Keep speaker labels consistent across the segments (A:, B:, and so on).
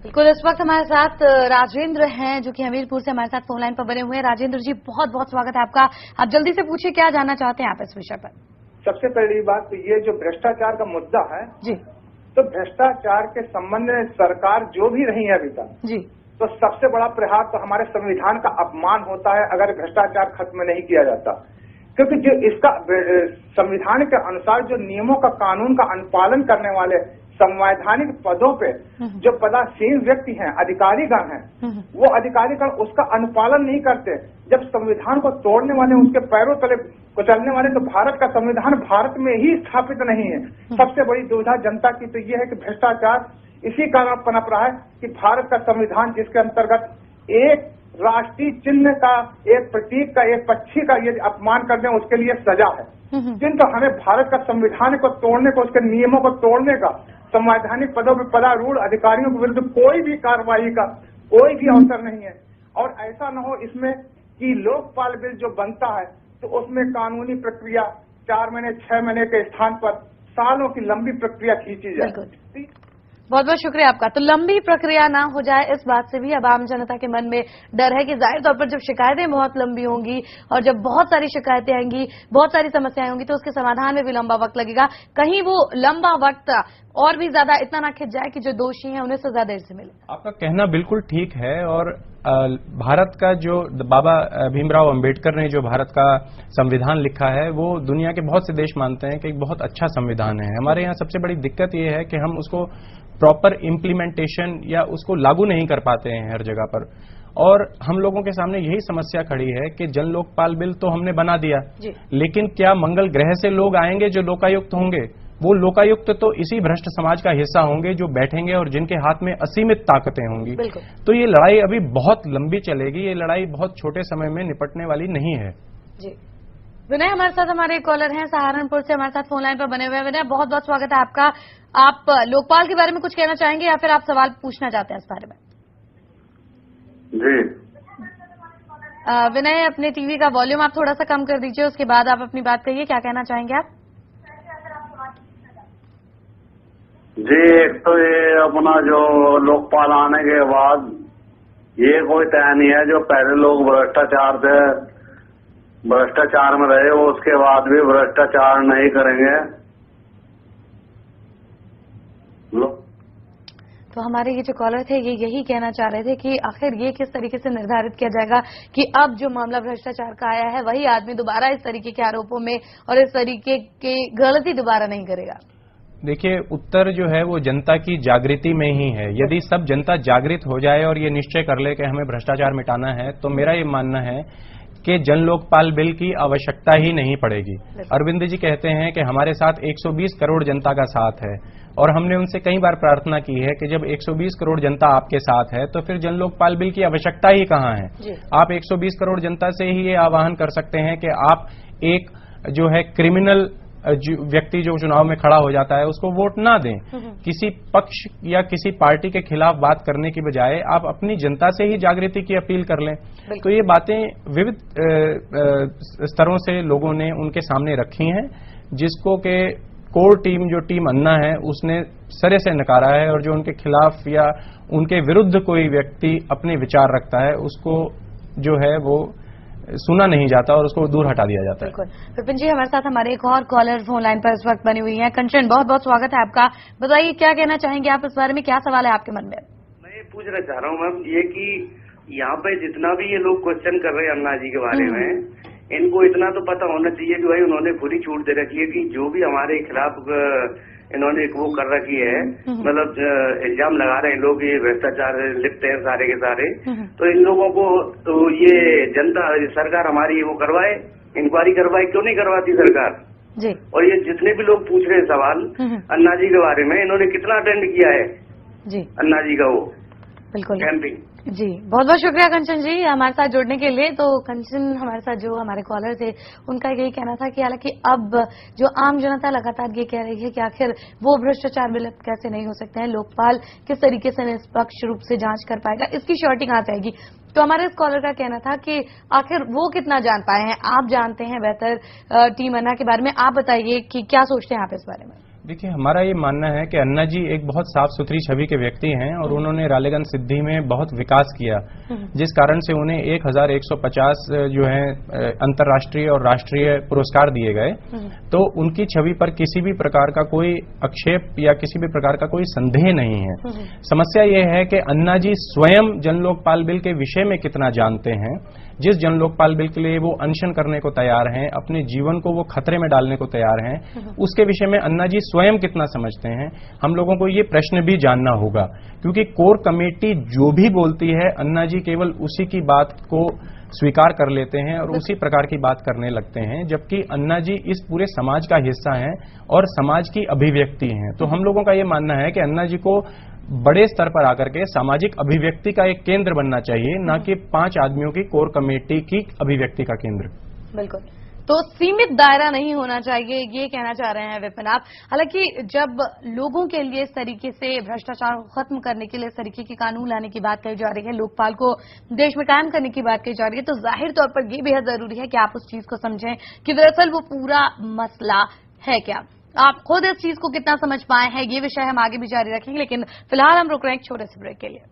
A: बिल्कुल, इस वक्त हमारे साथ राजेंद्र हैं जो कि हमीरपुर से हमारे साथ फोन लाइन पर बने हुए हैं। राजेंद्र जी, बहुत बहुत स्वागत है आपका। आप जल्दी से पूछिए, क्या जानना चाहते हैं आप इस विषय पर?
B: सबसे पहली बात तो ये जो भ्रष्टाचार का मुद्दा है
A: जी,
B: तो भ्रष्टाचार के संबंध में सरकार जो भी रही है अभी तक,
A: जी,
B: तो सबसे बड़ा प्रहार तो हमारे संविधान का अपमान होता है अगर भ्रष्टाचार खत्म नहीं किया जाता। क्योंकि जो इसका संविधान के अनुसार जो नियमों का, कानून का अनुपालन करने वाले संवैधानिक पदों पे जो पदासीन व्यक्ति हैं, अधिकारीगण हैं, वो अधिकारीगण उसका अनुपालन नहीं करते। जब संविधान को तोड़ने वाले, उसके पैरों तले कुचलने वाले, तो भारत का संविधान भारत में ही स्थापित नहीं है। सबसे बड़ी दुविधा जनता की तो ये है कि भ्रष्टाचार इसी कारण पनप रहा है कि भारत का संविधान, जिसके अंतर्गत एक राष्ट्रीय चिन्ह का, एक प्रतीक का, एक पक्षी का यदि अपमान कर दें उसके लिए सजा है, किंतु हमें भारत का संविधान को तोड़ने को, उसके नियमों को तोड़ने का, संवैधानिक पदों पर पदारूढ़ अधिकारियों के विरुद्ध कोई भी कार्रवाई का कोई भी अवसर नहीं है। और ऐसा न हो इसमें कि लोकपाल बिल जो बनता है तो उसमें कानूनी प्रक्रिया 4 महीने 6 महीने के स्थान पर सालों की लंबी प्रक्रिया खींची जाए।
A: बहुत बहुत शुक्रिया आपका। तो लंबी प्रक्रिया ना हो जाए, इस बात से भी अब आम जनता के मन में डर है कि जाहिर तौर पर जब शिकायतें बहुत लंबी होंगी और जब बहुत सारी शिकायतें आएंगी, बहुत सारी समस्याएं होंगी, तो उसके समाधान में भी लंबा वक्त लगेगा। कहीं वो लंबा वक्त और भी ज्यादा इतना ना खिंच जाए कि जो दोषी हैं उन्हें सजा देर से मिले।
C: आपका कहना बिल्कुल ठीक है। और भारत का जो बाबा भीमराव अंबेडकर ने जो भारत का संविधान लिखा है, वो दुनिया के बहुत से देश मानते हैं कि एक बहुत अच्छा संविधान है। हमारे यहाँ सबसे बड़ी दिक्कत ये है कि हम उसको प्रॉपर इम्प्लीमेंटेशन या उसको लागू नहीं कर पाते हैं हर जगह पर। और हम लोगों के सामने यही समस्या खड़ी है कि जन लोकपाल बिल तो हमने बना दिया, लेकिन क्या मंगल ग्रह से लोग आएंगे जो लोकायुक्त होंगे? वो लोकायुक्त तो इसी भ्रष्ट समाज का हिस्सा होंगे जो बैठेंगे और जिनके हाथ में असीमित ताकतें होंगी। तो ये लड़ाई अभी बहुत लंबी चलेगी, ये लड़ाई बहुत छोटे समय में निपटने वाली नहीं है।
A: जी, विनय हमारे साथ, हमारे कॉलर हैं सहारनपुर से, हमारे साथ फोन लाइन पर बने हुए हैं। विनय, बहुत बहुत स्वागत है आपका। आप लोकपाल के बारे में कुछ कहना चाहेंगे या फिर आप सवाल पूछना चाहते हैं इस बारे में?
D: जी
A: विनय, अपने टीवी का वॉल्यूम आप थोड़ा सा कम कर दीजिए, उसके बाद आप अपनी बात कहिए। क्या कहना चाहेंगे आप?
D: जी, एक तो ये अपना जो लोकपाल आने के बाद ये कोई तय नहीं है। जो पहले लोग भ्रष्टाचार में रहे, वो उसके बाद भी भ्रष्टाचार नहीं करेंगे।
A: तो हमारे ये जो कॉलर थे ये यही कहना चाह रहे थे कि आखिर ये किस तरीके से निर्धारित किया जाएगा कि अब जो मामला भ्रष्टाचार का आया है वही आदमी दोबारा इस तरीके के आरोपों में और इस तरीके की गलती दोबारा नहीं करेगा।
C: देखिए, उत्तर जो है वो जनता की जागृति में ही है। यदि सब जनता जागृत हो जाए और ये निश्चय कर ले कि हमें भ्रष्टाचार मिटाना है, तो मेरा ये मानना है कि जन लोकपाल बिल की आवश्यकता ही नहीं पड़ेगी। अरविंद जी कहते हैं कि हमारे साथ 120 करोड़ जनता का साथ है, और हमने उनसे कई बार प्रार्थना की है कि जब 120 करोड़ जनता आपके साथ है तो फिर जन लोकपाल बिल की आवश्यकता ही कहाँ है। आप 120 करोड़ जनता से ही ये आह्वान कर सकते हैं कि आप एक जो है क्रिमिनल व्यक्ति जो चुनाव में खड़ा हो जाता है उसको वोट ना दें। किसी पक्ष या किसी पार्टी के खिलाफ बात करने की बजाय आप अपनी जनता से ही जागृति की अपील कर लें। तो ये बातें विविध स्तरों से लोगों ने उनके सामने रखी हैं, जिसको के कोर टीम, जो टीम अन्ना है, उसने सरे से नकारा है। और जो उनके खिलाफ या उनके विरुद्ध कोई व्यक्ति अपने विचार रखता है उसको जो है वो सुना नहीं जाता और उसको दूर हटा दिया जाता है।
A: बिल्कुल। विपिन जी, हमारे साथ हमारे एक और कॉलर फोन लाइन पर इस वक्त बनी हुई है। कंचन, बहुत बहुत स्वागत है आपका। बताइए, क्या कहना चाहेंगे आप इस बारे में? क्या सवाल है आपके मन में?
E: मैं ये पूछना चाह रहा हूँ मैम, ये कि यहाँ पे जितना भी ये लोग क्वेश्चन कर रहे हैं अन्ना जी के बारे में, इनको इतना तो पता होना चाहिए कि भाई उन्होंने खुली छूट दे रखी है कि जो भी हमारे खिलाफ इन्होंने वो कर रखी है, मतलब इल्जाम लगा रहे हैं लोग, ये भ्रष्टाचार लिप्त हैं सारे के सारे, तो इन लोगों को तो ये जनता, सरकार हमारी वो करवाए, इंक्वायरी करवाए, क्यों नहीं करवाती सरकार?
A: जी।
E: और ये जितने भी लोग पूछ रहे हैं सवाल अन्ना जी के बारे में, इन्होंने कितना अटेंड किया है
A: जी
E: अन्ना जी का वो
A: बिल्कुल
E: कैंपिंग?
A: जी, बहुत बहुत शुक्रिया कंचन जी हमारे साथ जुड़ने के लिए। तो कंचन हमारे साथ जो हमारे कॉलर थे उनका यही कहना था कि हालांकि अब जो आम जनता लगातार ये कह रही है कि आखिर वो भ्रष्टाचार बिल कैसे नहीं हो सकते हैं, लोकपाल किस तरीके से निष्पक्ष रूप से जांच कर पाएगा, इसकी श्योरिटी कहां से आएगी। तो हमारे इस कॉलर का कहना था कि आखिर वो कितना जान पाए हैं। आप जानते हैं बेहतर टीम अन्ना के बारे में, आप बताइए कि क्या सोचते हैं आप इस बारे में?
C: देखिए, हमारा ये मानना है कि अन्ना जी एक बहुत साफ सुथरी छवि के व्यक्ति हैं और उन्होंने रालेगन सिद्धि में बहुत विकास किया, जिस कारण से उन्हें 1150 जो है अंतर्राष्ट्रीय और राष्ट्रीय पुरस्कार दिए गए। तो उनकी छवि पर किसी भी प्रकार का कोई आक्षेप या किसी भी प्रकार का कोई संदेह नहीं है। समस्या ये है कि अन्ना जी स्वयं जन लोकपाल बिल के विषय में कितना जानते हैं। जिस जन लोकपाल बिल के लिए वो अनशन करने को तैयार हैं, अपने जीवन को वो खतरे में डालने को तैयार हैं, उसके विषय में अन्ना जी स्वयं कितना समझते हैं, हम लोगों को ये प्रश्न भी जानना होगा। क्योंकि कोर कमेटी जो भी बोलती है, अन्ना जी केवल उसी की बात को स्वीकार कर लेते हैं और उसी प्रकार की बात करने लगते हैं, जबकि अन्ना जी इस पूरे समाज का हिस्सा हैं और समाज की अभिव्यक्ति हैं। तो हम लोगों का ये मानना है कि अन्ना जी को बड़े स्तर पर आकर के सामाजिक अभिव्यक्ति का एक केंद्र बनना चाहिए, न कि 5 आदमियों की कोर कमेटी की अभिव्यक्ति का केंद्र।
A: बिल्कुल, तो सीमित दायरा नहीं होना चाहिए, ये कहना चाह रहे हैं विपिन आप। हालांकि जब लोगों के लिए इस तरीके से भ्रष्टाचार को खत्म करने के लिए इस तरीके के कानून लाने की बात कही जा रही है, लोकपाल को देश में कायम करने की बात कही जा रही है, तो जाहिर तौर पर यह बेहद जरूरी है कि आप उस चीज को समझें कि दरअसल वो पूरा मसला है क्या। आप खुद इस चीज को कितना समझ पाए हैं, ये विषय हम आगे भी जारी रखेंगे, लेकिन फिलहाल हम रुक रहे हैं एक छोटे से ब्रेक के लिए।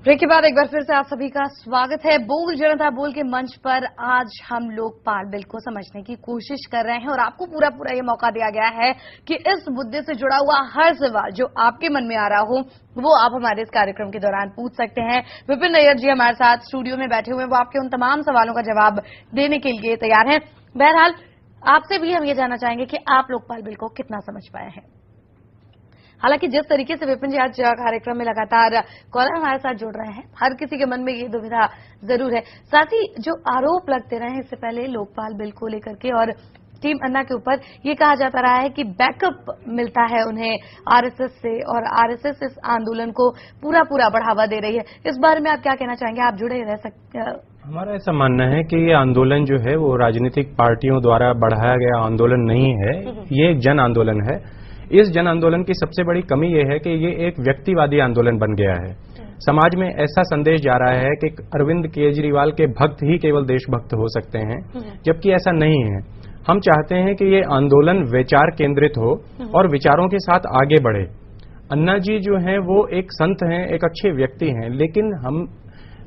A: ब्रेक के बाद एक बार फिर से आप सभी का स्वागत है। बोल जनता बोल के मंच पर आज हम लोकपाल बिल को समझने की कोशिश कर रहे हैं और आपको पूरा ये मौका दिया गया है कि इस मुद्दे से जुड़ा हुआ हर सवाल जो आपके मन में आ रहा हो वो आप हमारे इस कार्यक्रम के दौरान पूछ सकते हैं। विपिन नैयर जी हमारे साथ स्टूडियो में बैठे हुए हैं, वो आपके उन तमाम सवालों का जवाब देने के लिए तैयार हैं। बहरहाल आपसे भी हम ये जानना चाहेंगे कि आप लोकपाल बिल को कितना समझ पाए हैं। हालांकि जिस तरीके से विपिन जी आज कार्यक्रम में लगातार कॉलर हमारे साथ जुड़ रहे हैं, हर किसी के मन में ये दुविधा जरूर है। साथ ही जो आरोप लगते रहे इससे पहले लोकपाल बिल को लेकर के और टीम अन्ना के ऊपर ये कहा जाता रहा है कि बैकअप मिलता है उन्हें आरएसएस से और आरएसएस इस आंदोलन को पूरा बढ़ावा दे रही है। इस बारे में आप क्या कहना चाहेंगे? आप जुड़े रह सकते हैं।
C: हमारा ऐसा मानना है कि ये आंदोलन जो है वो राजनीतिक पार्टियों द्वारा बढ़ाया गया आंदोलन नहीं है, ये एक जन आंदोलन है। इस जन आंदोलन की सबसे बड़ी कमी यह है कि ये एक व्यक्तिवादी आंदोलन बन गया है। समाज में ऐसा संदेश जा रहा है कि अरविंद केजरीवाल के भक्त ही केवल देशभक्त हो सकते हैं, जबकि ऐसा नहीं है। हम चाहते हैं कि ये आंदोलन विचार केंद्रित हो और विचारों के साथ आगे बढ़े। अन्ना जी जो हैं वो एक संत हैं, एक अच्छे व्यक्ति हैं, लेकिन हम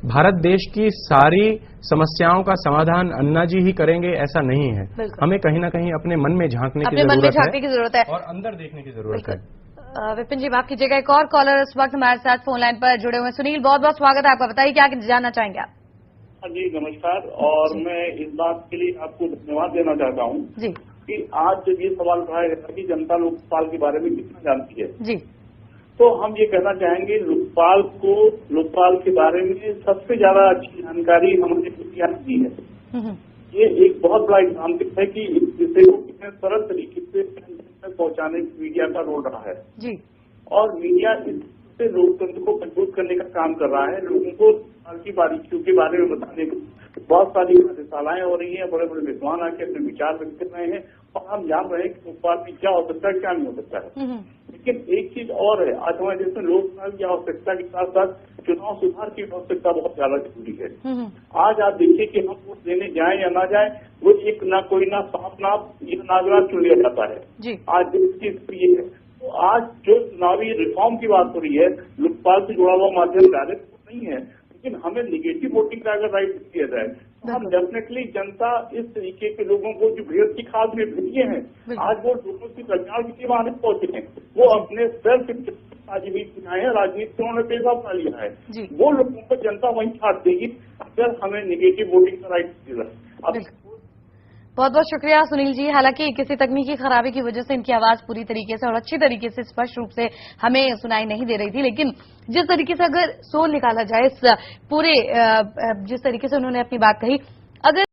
C: भारत देश की सारी समस्याओं का समाधान अन्ना जी ही करेंगे ऐसा नहीं है। हमें कहीं ना कहीं अपने मन में झांकने की जरूरत है और अंदर देखने की जरूरत है।
A: विपिन जी माफ कीजिएगा, एक और कॉलर इस वक्त हमारे साथ फोन लाइन पर जुड़े हुए। सुनील, बहुत बहुत स्वागत है आपका, बताइए क्या जानना चाहेंगे आप?
F: जी नमस्कार, और मैं इस बात के लिए आपको धन्यवाद देना चाहता हूँ जी कि आज जब ये सवाल उठाया गया कि जनता लोकपाल के बारे में कितना जानती है जी, तो हम ये कहना चाहेंगे लोकपाल के बारे में सबसे ज्यादा अच्छी जानकारी हमारे मीडिया ने दी है। ये एक बहुत बड़ा एग्जाम्पल है कि इस विषय को कितने सरल तरीके से तक पहुंचाने की मीडिया का रोल रहा है जी, और मीडिया इससे लोकतंत्र को मजबूत करने का काम कर रहा है। लोगों को लोकपाल की बारीकियों के बारे में बताने को बहुत सारी कार्यशालाएं हो रही हैं, बड़े बड़े विद्वान आके अपने विचार व्यक्त कर रहे हैं और हम जान रहे हैं कि लोकपाल में क्या हो सकता है क्या नहीं हो सकता है। लेकिन एक चीज और है, आज हमारे देश में लोकपाल की आवश्यकता के साथ साथ चुनाव सुधार की आवश्यकता बहुत ज्यादा जरूरी है। आज आप देखिए कि हम वोट देने जाएं या ना जाएं, वो एक ना कोई ना सांप नाप या नागरा चुन लिया जाता है। आज देश की स्थिति ये है। तो आज जो चुनावी रिफॉर्म की बात हो रही है, लोकपाल से जुड़ा हुआ माध्यम डायरेक्ट नहीं है, लेकिन हमें निगेटिव वोटिंग का अगर राइट दिया जाए तो हम डेफिनेटली जनता इस तरीके के लोगों को जो भेद की खाद में भेजे हैं, आज वो लोगों की कल्याण के लिए वहां नहीं पहुंचे हैं, वो अपने सेल्फ आजीविका है, राजनीति उन्होंने पेशा अपना लिया है, वो लोगों को जनता वहीं छाट देगी अगर हमें निगेटिव वोटिंग का राइट दिया।
A: बहुत बहुत शुक्रिया सुनील जी। हालांकि किसी तकनीकी खराबी की वजह से इनकी आवाज पूरी तरीके से और अच्छी तरीके से स्पष्ट रूप से हमें सुनाई नहीं दे रही थी, लेकिन जिस तरीके से अगर सोल निकाला जाए इस पूरे जिस तरीके से उन्होंने अपनी बात कही, अगर